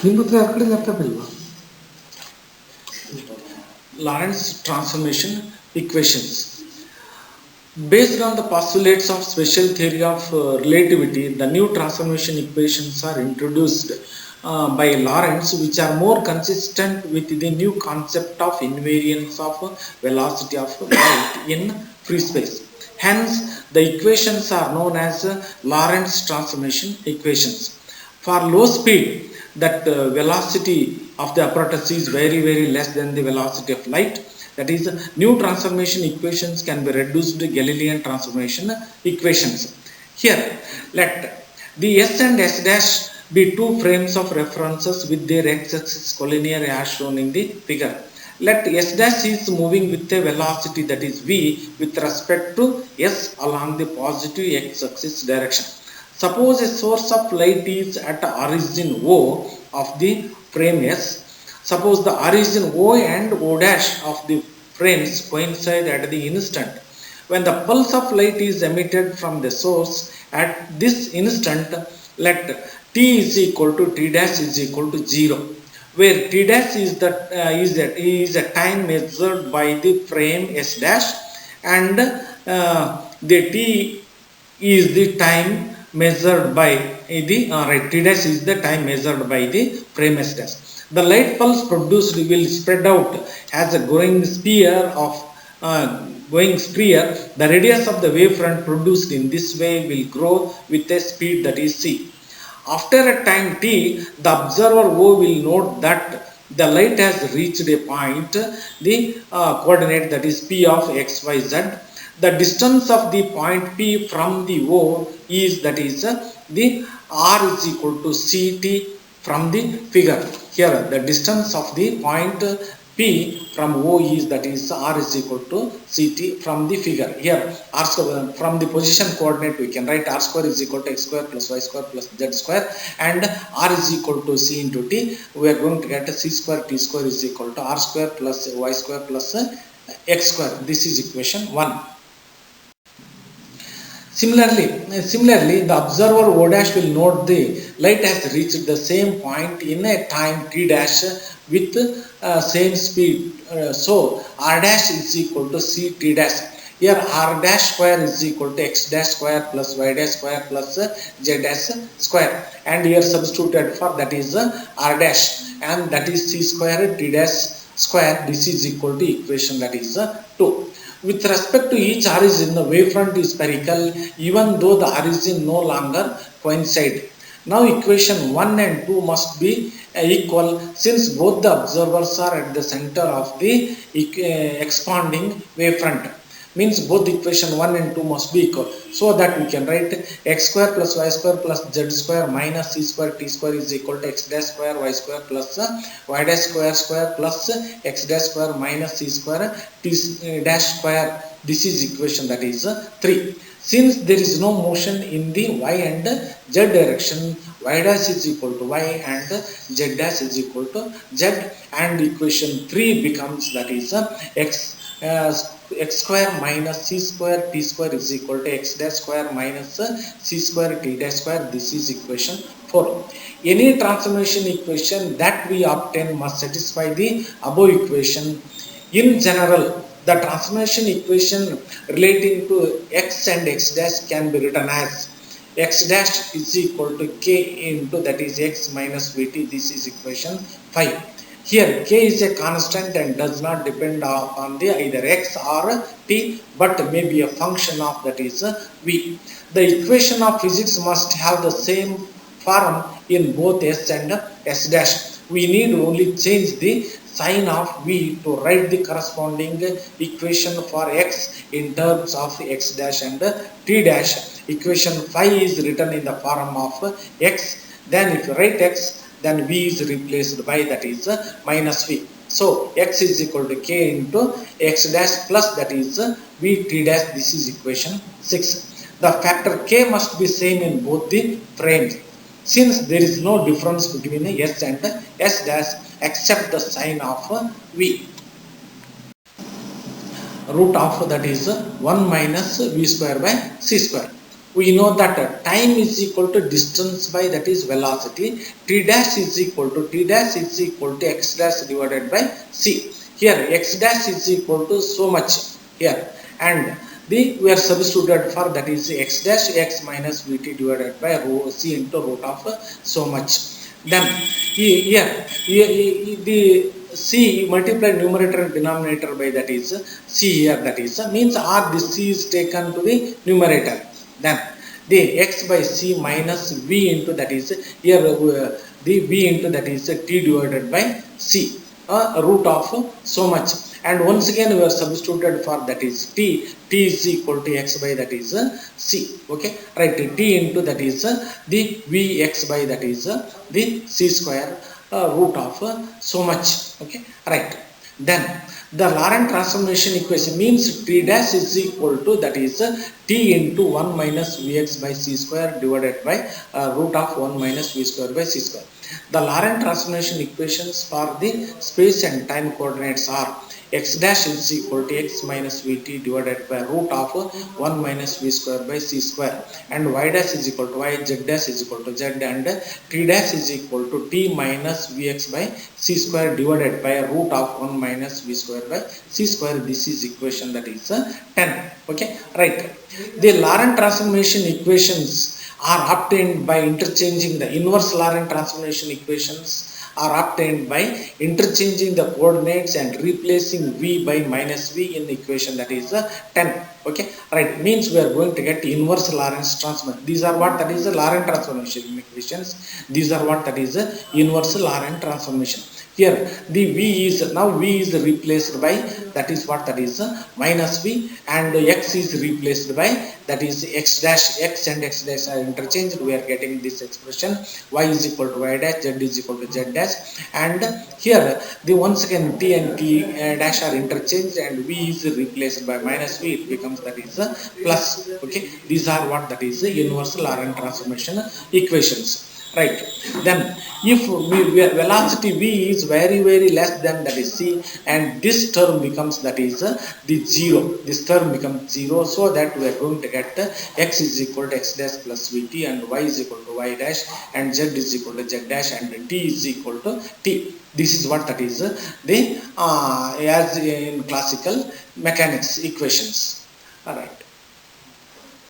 ನಿಮ್ಮ ಹತ್ರ ಯಾರ ಕಡೆ ಲ್ಯಾಪ್ಟಾಪ್ ಇಲ್ವಾ? Lorentz transformation equations. Based on the postulates of special theory of relativity, the new transformation equations are introduced by Lorentz, which are more consistent with the new concept of invariance of velocity of light in free space. Hence, the equations are known as Lorentz transformation equations. For low speed, that velocity of the apparatus is very less than the velocity of light. That is, new transformation equations can be reduced to Galilean transformation equations. Here, let the S and S dash be two frames of references with their x-axis collinear as shown in the figure. Let S dash is moving with a velocity that is v with respect to S along the positive x-axis direction. Suppose a source of light is at origin O of the frame S. Suppose the origin O and O dash of the frames coincide at the instant when the pulse of light is emitted from the source. At this instant, let t is equal to t dash is equal to 0, where t dash is a time measured by the frame S dash, and the t is the time measured by the right, t dash is the time measured by the frame S dash. The light pulse produced will spread out as a going sphere. The radius of the wavefront produced in this way will grow with a speed that is c. After a time t, the observer O will note that the light has reached a point, the coordinate that is p of x, y, z. The distance of the point P from the O is, that is, the r is equal to ct from the figure. Here, the distance of the point P from O is, that is, r is equal to ct from the figure. Here, r square, from the position coordinate we can write r square is equal to x square plus y square plus z square, and r is equal to c into t. We are going to get c square t square is equal to r square plus y square plus x square. This is equation 1. Similarly, the observer O dash will note the light has reached the same point in a time t dash with same speed. So r dash is equal to c t dash. Here r dash square is equal to x dash square plus y dash square plus z dash square, and here substituted for that is r dash, and that is c square t dash square. This is equal to equation that is 2. With respect to each origin, the wavefront is spherical even though the origin no longer coincide. Now equation 1 and 2 must be equal since both the observers are at the center of the expanding wavefront. Means both equation 1 and 2 must be equal, so that we can write x square plus y square plus z square minus c square t square is equal to x dash square y square plus y dash square plus x dash square minus c square t dash square. This is equation that is 3. Since there is no motion in the y and z direction, y dash is equal to y and z dash is equal to z, and equation 3 becomes, that is, x square minus c square t square is equal to x dash square minus c square t dash square. This is equation 4. Any transformation equation that we obtain must satisfy the above equation. In general, the transformation equation relating to x and x dash can be written as x dash is equal to k into, that is, x minus vt. This is equation 5. Here k is a constant and does not depend on the either x or t, but may be a function of, that is, v. The equation of physics must have the same form in both s and s dash. We need only change the sign of v to write the corresponding equation for x in terms of x dash and t dash. Equation 5 is written in the form of x. Then if you write x, then v is replaced by, that is, minus v. So x is equal to k into x dash plus, that is, v t dash. This is equation 6. The factor k must be same in both the frames, since there is no difference between s and s dash except the sign of v. Root of, that is, 1 minus v square by c square. we know that time is equal to distance by that is velocity. T dash is equal to x dash divided by c. Here x dash is equal to so much here, and we are substituted for that is x dash x minus vt divided by rho c into root of so much. Then here the c multiplied numerator and denominator by that is c here, that is means r this c is taken to the numerator. Then the x by c minus v into that is here the v into that is t divided by c, root of so much. And once again we are substituted for that is t is equal to x by that is c. Okay, right, t into that is the vx by that is the c square root of so much. Okay, right. Then the Laurent transformation equation means t dash is equal to that is t into 1 minus vx by c square divided by root of 1 minus v square by c square. The Laurent transformation equations for the space and time coordinates are x dash is equal to x minus vt divided by root of 1 minus v square by c square, and y dash is equal to y, z dash is equal to z, and t dash is equal to t minus vx by c square divided by root of 1 minus v square by c square. This is equation that is 10. Okay, right. The Laurent transformation equations are obtained by interchanging the inverse Laurent transformation equations are obtained by interchanging the coordinates and replacing v by minus v in the equation that is 10. Okay, right, means we are going to get inverse Lorentz transformation. These are what that is the Laurent transformation equations. These are what that is the inverse Laurent transformation. Here the v is now v is replaced by that is what that is minus v, and x is replaced by that is x dash. X and x dash are interchanged. We are getting this expression y is equal to y dash, z is equal to z dash, and here the once again t and t dash are interchanged and v is replaced by minus v. It becomes that is plus. Okay, these are what that is the inverse Laurent transformation equations. Right. Then if velocity v is very less than that is c, and this term becomes that is the 0. This term becomes 0, so that we are going to get x is equal to x dash plus vt, and y is equal to y dash, and z is equal to z dash, and t is equal to t. This is what that is the as in classical mechanics equations. All right.